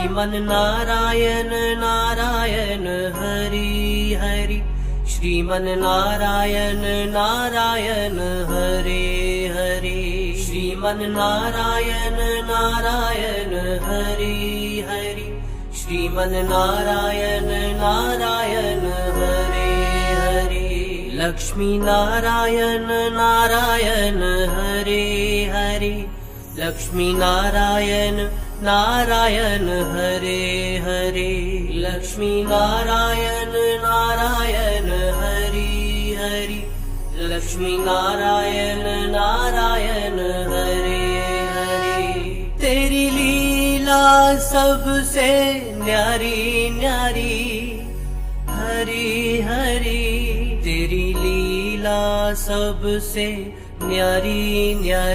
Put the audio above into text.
श्रीमन नारायण नारायण हरि हरि, श्रीमन नारायण नारायण हरे हरे, श्रीमन नारायण नारायण हरि हरि, श्रीमन नारायण नारायण हरे हरे, लक्ष्मी नारायण नारायण हरे हरे, लक्ष्मी नारायण नारायण हरे हरे, लक्ष्मी नारायण नारायण हरि हरि, लक्ष्मी नारायण नारायण हरे हरे। तेरी लीला सबसे न्यारी न्यारी हरि हरि, तेरी लीला सबसे न्यारी न्यारी।